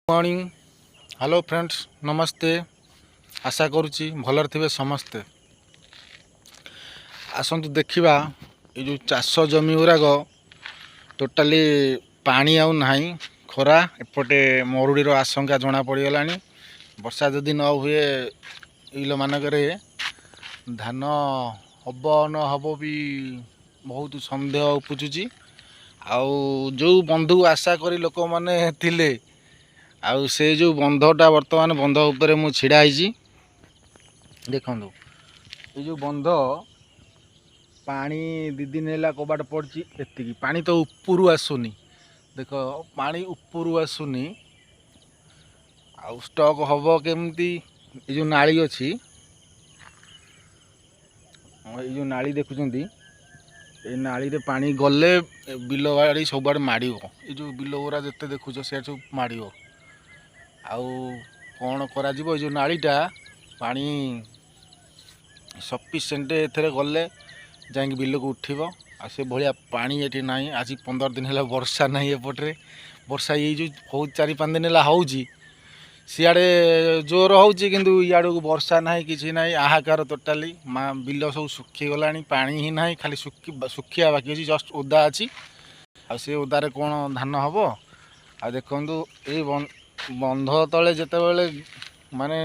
Morning. Hello friends, नमस्ते। आशा करुच्ची भलर थे समस्ते। आसतु देखा ये जो चाष जमी गुराक टोटाली पानी आउ नाही, खरा एपटे मरुड़ीर आशंका जना पड़गला। वर्षा जदि न हुए इल मानक धान हम न हम भी बहुत सन्देह उपजुची। आउ जो बंधु आशा करी लोक मैंने थिले आउ से जो बंधटा वर्तमान बंध उपरे मु छिड़ा देखु ये जो बंध पानी दी दिन है कबाट पड़ी एति पानी तो उपरू आसुनी। देख पानी उपरू आसुनी आउ स्टॉक हम केमती। ये जो नाली अच्छी ये जो नाली देखुंती ये नाली रे पानी गले बिल बाड़ी सब आड़े माड़। ये जो बिल गुरा जिते देखुच से सब माड़। आउ कौन करा ये जो नालीटा पानी सफिसीयंट एथरे गले जाकि बिल को उठिब। आ से भाया पानी ये ना आज 15 दिन है वर्षा ना एपटे वर्षा ये जो हो 4-5 दिन है हो सियाड़े जोर हो किंतु इाड़ू वर्षा ना कि ना आहाकार टोटाली बिल सब सुखीगला पानी ही ना खाली सुखिया बाकी अच्छी जस्ट ओदा अच्छी आसे ओदारे कौन धान हम आ देखु ये बंध तले जिते बड़े माने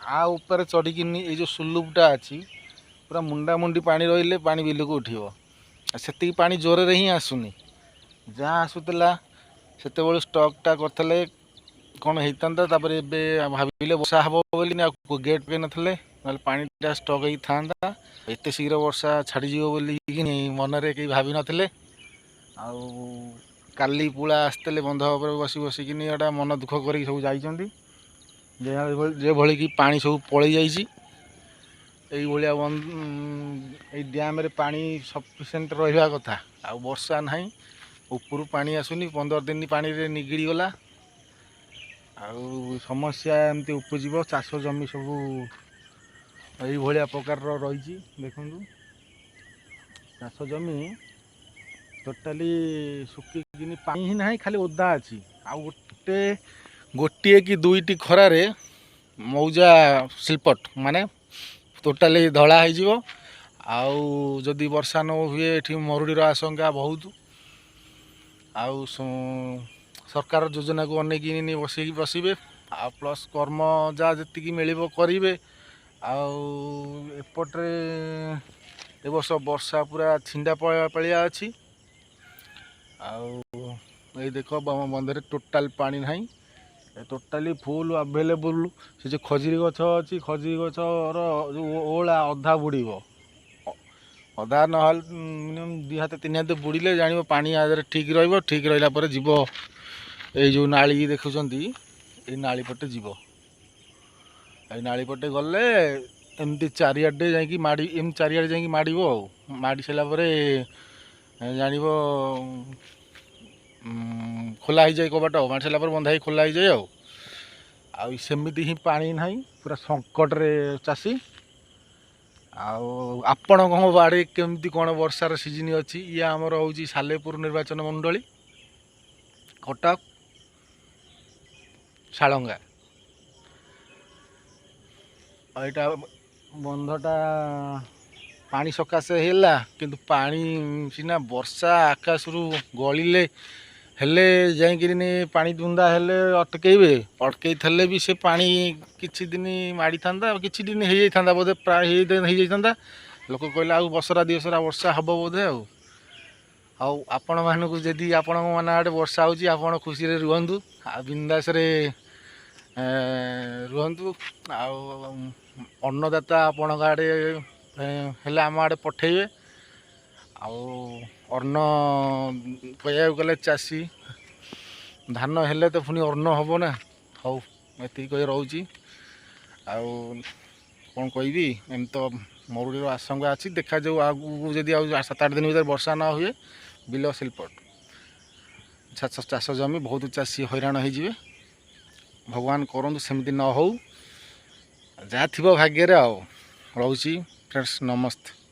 आ ऊपर चढ़िकी ये जो सुलुपटा अच्छी पूरा मुंडा मुंडी पानी रही पानी बिल को उठिब। से पानी जोर ही आसुनी जहाँ आसूला से स्टकटा करते कौन होता भाविले वर्षा हम बोली गेट पकई नथिले ना पानीटा स्टक ही था एत शीघ्र वर्षा छाड़ीज बोली मनरे कहीं भावी नथिले। आउ काली पुला आसते बंध उपर बसी बसिकी एटा मन दुख कर सब जाइछंती जे भली कि पानी सब पलि जाइछि। भाया डैम रे पानी सफिसीयंट रहा कथा आ वर्षा ना उपरू पानी आसुनी 15 दिन पानी रे निगिड़ी गला। आउ समस्या एमती उपजीव चाष जमी सब यही प्रकार रही। देखु चाष जमी टोटाली सुखिकी पानी ही ना खाली ओदा अच्छी आउ गोटे कि दुईटी खरार मौजा सिलपट माने टोटाली धड़ा हो। आउ जदि वर्षा न हुए ये मरुड़ीर आशंका बहुत। आउ सरकार योजना को अनेक बसैक बसवे आ प्लस कर्म जहाँ जी मिल करेंगे। आउपटे ए वर्ष वर्षा पूरा छिंडा पलिया अच्छी। आउ देख बंधे टोटाल पानी ना टोटाली फुल आभेलेबुल। से जो खजुरी गछ अच्छी खजुरी गछर जो ओला अधा बुड़ब अधा ना मिनिमम 2 हाथ 3 हाथ बुड़े जान पानी आदि ठीक रही रहा जीव। ये जो नाली देखुंत ये नाली पटे जीव ये नाली पटे गले एमती चारिआडे जाकि माड़ी एम चारिआडे जाकि माड़ब माड़ी सारापर जान खोला हो जाए कबाट माड़ी सारापर बंधा ही खोला हो जाए। आमती ही पानी ना पूरा संकटे चाषी। आपण बाड़े केमती कौन वर्षार सीजन अच्छी ये आमर हूँ सालेपुर निर्वाचन मंडली कटक शालंगा। यहाँ बंधटा पानी सकाशे है किंतु पानी सीना वर्षा आकाश रु गलिले हेले जाइए पानी बुंदा हेले अटकईबे अटकई थे भी से पानी किछि दिन माड़ी था किछि दिन हो जाता बोधे प्राय हो जाता लोक कहले आ बसरा दिवसरा वर्षा हम बोधे आपण मानक जदि आपण मन आड़े वर्षा होची आपण खुशी रे रुहंतु आ बिंदास रे रुहंतु। अन्नदाता आपण आड़े हेले आम आड़े पठेबे। अन्न कह गले चाषी धान हेले तो पुणी अन्न हम ना हौ एति कही रोची। कौन कहबी एम तो मरुड़ीर आशंका अच्छी देखा जाऊ आगू जदि 7-8 दिन भर वर्षा ना हुए बिल सिलपट चाष जमी बहुत चाषी हैरान हो। भगवान करूँ सेमती न हो जहाँ थी भाग्य रोची। फ्रेंड्स नमस्ते।